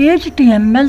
HTML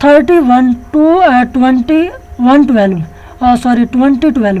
31 2012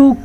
2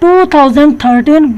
2013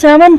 7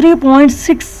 3.6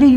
3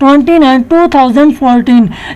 29 2014،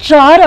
29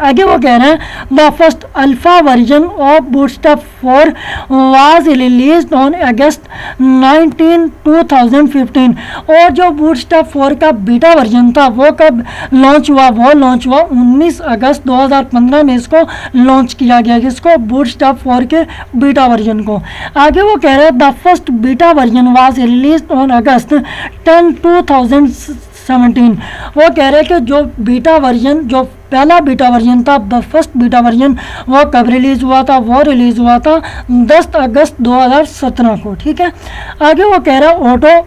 आगे वो कह रहे हैं the first alpha version of bootstrap 4 was released on August 19 2015 और जो बूटस्ट्रैप 4 का बीटा वर्जन था वो कब लॉन्च हुआ, वो लॉन्च हुआ 19 अगस्त 2015 में इसको लॉन्च किया गया, इसको बूटस्ट्रैप 4 के बीटा वर्जन को। आगे वो कह रहे हैं the first beta version was released on August 10 2017 वो कह रहे हैं कि जो बीटा वर्जन, जो पहला बीटा वर्जन था, फर्स्ट बीटा वर्जन वो कब रिलीज़ हुआ था, वो रिलीज़ हुआ था 10 अगस्त 2017 को। ठीक है, आगे वो कह रहा है auto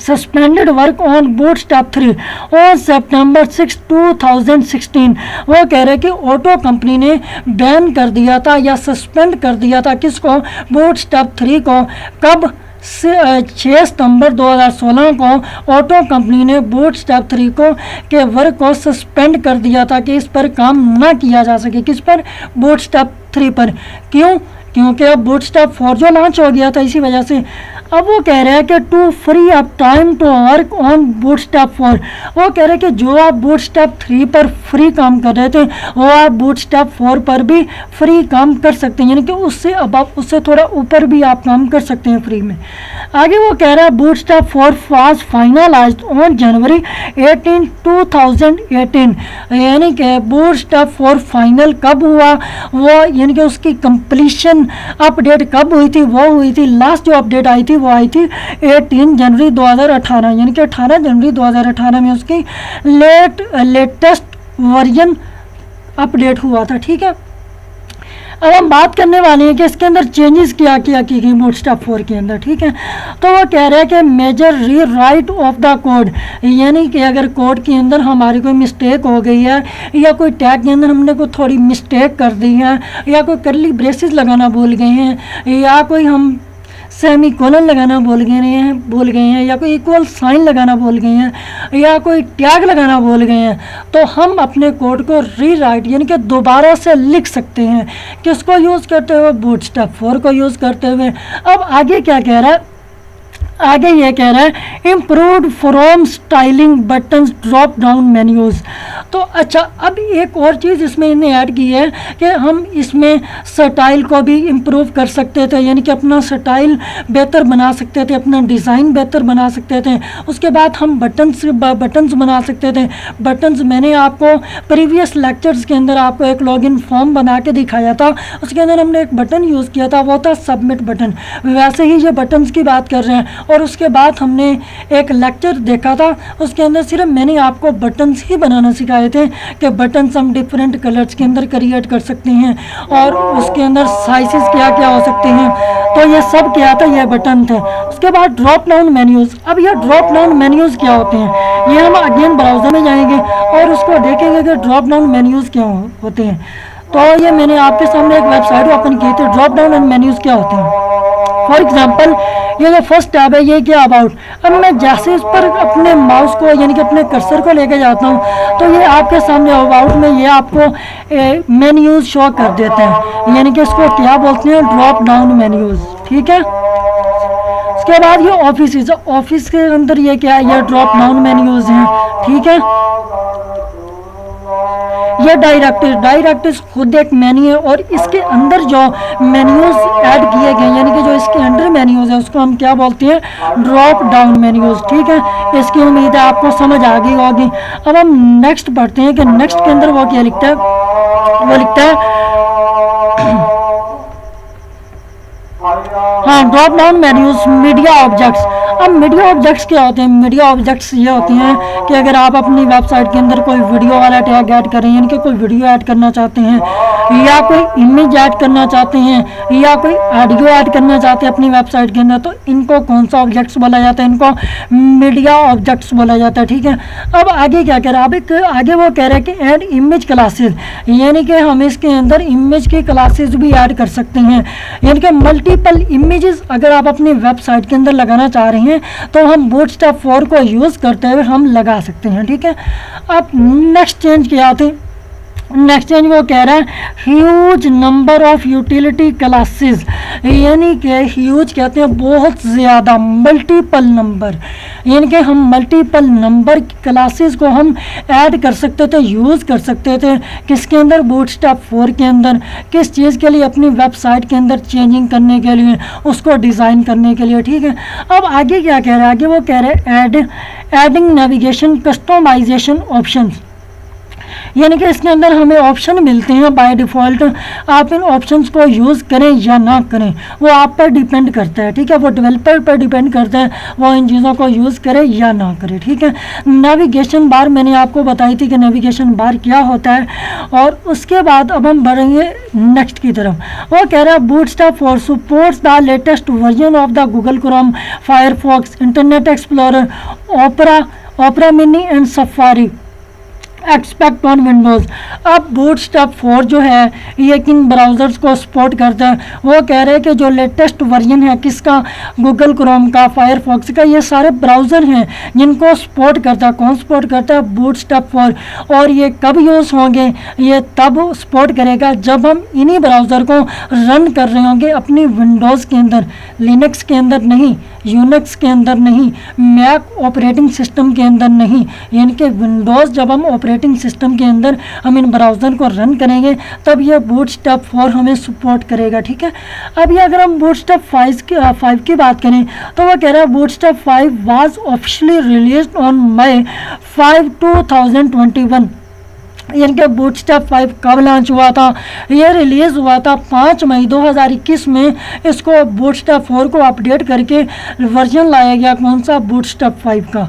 suspended work on bootstrap 3 और सितंबर 6 2016 वो कह रहे हैं कि ऑटो कंपनी ने बैन कर दिया था या सस्पेंड कर दिया था किसको, बूटस्ट्रैप 3 को। कब? 6 सितंबर 2016 को ऑटो कंपनी ने बूटस्ट्रैप 3 को के वर्क को सस्पेंड कर दिया था कि इस पर काम ना किया जा सके। किस पर? बूटस्ट्रैप 3 पर। क्यों? क्योंकि अब बूटस्ट्रैप 4 जो लॉन्च हो गया था इसी वजह से। अब वो कह रहे हैं कि to free up time to work on Bootstrap 4 वो कह रहे हैं कि जो आप बूटस्ट्रैप 3 पर फ्री काम कर रहे थे वो आप बूटस्ट्रैप 4 पर भी फ्री काम कर सकते हैं, यानी कि उससे अब आप उससे थोड़ा ऊपर भी आप काम कर सकते हैं फ्री में। आगे वो कह रहा है Bootstrap 4 was finalised on January 18 2018 यानी कि बूटस्ट्रैप 4 फाइनल कब हुआ, वो यानी कि उसकी कंप्लीशन अपडेट कब हुई थी, वो हुई थी लास्ट जो अपडेट आई थी वो आई थी 18 जनवरी 2018 यानी कि 18 जनवरी 2018 में उसकी लेटेस्ट वर्जन अपडेट हुआ था। ठीक है, अब हम बात करने वाले हैं कि इसके अंदर चेंजेस क्या क्या की गई बूटस्ट्रैप 4 के अंदर। ठीक है, तो वो कह रहे हैं कि मेजर री राइट ऑफ द कोड यानी कि अगर कोड के अंदर हमारी कोई मिस्टेक हो गई है या कोई टैग के अंदर हमने कोई थोड़ी मिस्टेक कर दी है या कोई कर्ली ब्रेसेस लगाना भूल गए हैं या कोई हम सेमी कोलन लगाना भूल गए हैं या कोई इक्वल साइन लगाना भूल गए हैं या कोई टैग लगाना भूल गए हैं तो हम अपने कोड को री राइट यानी कि दोबारा से लिख सकते हैं। किसको यूज़ करते हुए? बूटस्ट्रैप 4 को यूज़ करते हुए। अब आगे क्या कह रहा है? आगे ये कह रहा है improved from styling buttons drop down menus. तो अच्छा, अब एक और चीज़ इसमें इन्हें ऐड की है कि हम इसमें स्टाइल को भी इम्प्रूव कर सकते थे, यानी कि अपना स्टाइल बेहतर बना सकते थे, अपना डिज़ाइन बेहतर बना सकते थे। उसके बाद हम बटन्स बना सकते थे। बटन्स मैंने आपको प्रीवियस लेक्चर्स के अंदर आपको एक लॉगिन फॉर्म बना के दिखाया था, उसके अंदर हमने एक बटन यूज़ किया था, वो था सबमिट बटन। वैसे ही ये बटन्स की बात कर रहे हैं। और उसके बाद हमने एक लेक्चर देखा था, उसके अंदर सिर्फ मैंने आपको बटन्स ही बनाना सिखाए थे कि बटन्स हम डिफरेंट कलर्स के अंदर क्रिएट कर सकते हैं और उसके अंदर साइजेस क्या क्या हो सकते हैं। तो ये सब क्या था? ये बटन थे। उसके बाद ड्रॉप डाउन मेन्यूज़। अब ये ड्रॉप डाउन मेन्यूज़ क्या होते हैं, ये हम अगेन ब्राउज़र में जाएंगे और उसको देखेंगे कि ड्रॉप डाउन मेन्यूज़ क्या होते हैं। तो ये मैंने आपके सामने एक वेबसाइट ओपन की थी, ड्रॉप डाउन मेन्यूज़ क्या होते हैं। फॉर एग्जाम्पल ये जो फर्स्ट टैब है ये क्या अबाउट। अब मैं जैसे इस पर अपने माउस को यानी कि अपने कर्सर को लेके जाता हूँ तो ये आपके सामने अबाउट में ये आपको मेन्यूज़ शो कर देते हैं, यानी कि इसको क्या बोलते हैं? Drop down menus. ठीक है, उसके बाद ये ऑफिस के अंदर ये क्या है? ये ड्रॉप डाउन मेन्यूज़ हैं। ठीक है, ये डायरेक्टरीज खुद एक मेन्यू है और इसके अंदर जो मेन्यूज़ ऐड किए गए यानी कि जो इसके अंडर मेन्यूज़ है उसको हम क्या बोलते हैं? Drop down menus. ठीक है, इसकी उम्मीद है आपको समझ आ गई होगी। अब हम नेक्स्ट पढ़ते हैं कि नेक्स्ट के अंदर वो क्या लिखता है? वो लिखता है हाँ, drop down menus media objects. अब मीडिया ऑब्जेक्ट्स क्या होते हैं? मीडिया ऑब्जेक्ट्स ये होते हैं कि अगर आप अपनी वेबसाइट के अंदर कोई वीडियो वाला टैग ऐड कर रहे हैं, यानी कि कोई वीडियो ऐड करना चाहते हैं या कोई इमेज ऐड करना चाहते हैं या कोई ऑडियो ऐड करना चाहते हैं अपनी वेबसाइट के अंदर, तो इनको कौन सा ऑब्जेक्ट्स बोला जाता है? इनको मीडिया ऑब्जेक्ट्स बोला जाता है। ठीक है, अब आगे क्या कह रहा है? अब आगे वो कह रहा है कि ऐड इमेज क्लासेज, यानी कि हम इसके अंदर इमेज की क्लासेज भी ऐड कर सकते हैं, यानी कि मल्टीपल इमेजेस अगर आप अपनी वेबसाइट के अंदर लगाना चाह रहे हैं तो हम बूटस्ट्रैप 4 को यूज़ करते हुए हम लगा सकते हैं। ठीक है, अब नेक्स्ट चेंज क्या आते हैं? नेक्स्ट चेंज वो कह रहा है huge number of utility classes, यानी कि ह्यूज कहते हैं बहुत ज़्यादा, मल्टीपल नंबर, यानी कि हम मल्टीपल नंबर क्लासेस को हम ऐड कर सकते थे, यूज़ कर सकते थे किसके अंदर, बूटस्ट्रैप 4 के अंदर। किस चीज़ के लिए, अपनी वेबसाइट के अंदर चेंजिंग करने के लिए, उसको डिज़ाइन करने के लिए, ठीक है। अब आगे क्या कह रहा है, आगे वो कह रहे हैं एडिंग नेविगेशन कस्टमाइजेशन ऑप्शंस, यानी कि इसके अंदर हमें ऑप्शन मिलते हैं बाय डिफ़ॉल्ट, आप इन ऑप्शंस को यूज़ करें या ना करें वो आप पर डिपेंड करता है, ठीक है, वो डेवलपर पर डिपेंड करता है वो इन चीज़ों को यूज़ करे या ना करे, ठीक है। नेविगेशन बार मैंने आपको बताई थी कि नेविगेशन बार क्या होता है। और उसके बाद अब हम बढ़ेंगे नेक्स्ट की तरफ। वो कह रहा है Bootstrap 4 supports the latest version of the Google Chrome, Firefox, Internet Explorer, Opera Mini and Safari except on Windows. अब बूटस्ट्रैप 4 जो है ये किन ब्राउज़र्स को सपोर्ट करता है, वो कह रहे हैं कि जो लेटेस्ट वर्जन है किसका, गूगल क्रोम का, फायरफॉक्स का, ये सारे ब्राउज़र हैं जिनको सपोर्ट करता है। कौन सपोर्ट करता है, बूटस्ट्रैप 4। और ये कब यूज़ होंगे, ये तब सपोर्ट करेगा जब हम इन्हीं ब्राउज़र को रन कर रहे होंगे अपनी विंडोज़ के अंदर, लिनक्स के अंदर नहीं, यूनिक्स के अंदर नहीं, मैक ऑपरेटिंग सिस्टम के अंदर नहीं, यानी कि विंडोज़ जब हम ऑपरेटिंग सिस्टम के अंदर हम इन ब्राउज़र को रन करेंगे तब ये बूटस्ट्रैप 4 हमें सपोर्ट करेगा, ठीक है। अब ये अगर हम बूटस्ट्रैप 5 की बात करें तो वो कह रहा है Bootstrap 5 was officially released on May 5, 2021, यानी कि बूटस्ट्रैप 5 कब लॉन्च हुआ था, ये रिलीज़ हुआ था 5 मई 2021 में। इसको बूटस्ट्रैप 4 को अपडेट करके वर्जन लाया गया, कौन सा, बूटस्ट्रैप 5 का।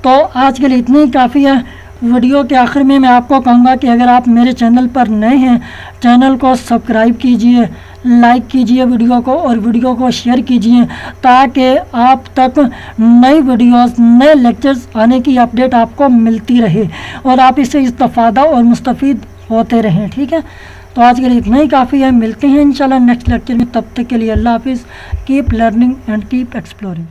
तो आज के लिए इतना ही काफ़ी है। वीडियो के आखिर में मैं आपको कहूँगा कि अगर आप मेरे चैनल पर नए हैं, चैनल को सब्सक्राइब कीजिए, लाइक कीजिए वीडियो को और वीडियो को शेयर कीजिए ताकि आप तक नई वीडियोस, नए लेक्चर्स आने की अपडेट आपको मिलती रहे और आप इससे इस्तेफादा और मुस्तफ़ीद होते रहें, ठीक है। तो आज के लिए इतना ही काफ़ी है। मिलते हैं इंशाल्लाह नेक्स्ट लेक्चर में, तब तक के लिए अल्लाह हाफिज़। Keep learning and keep exploring.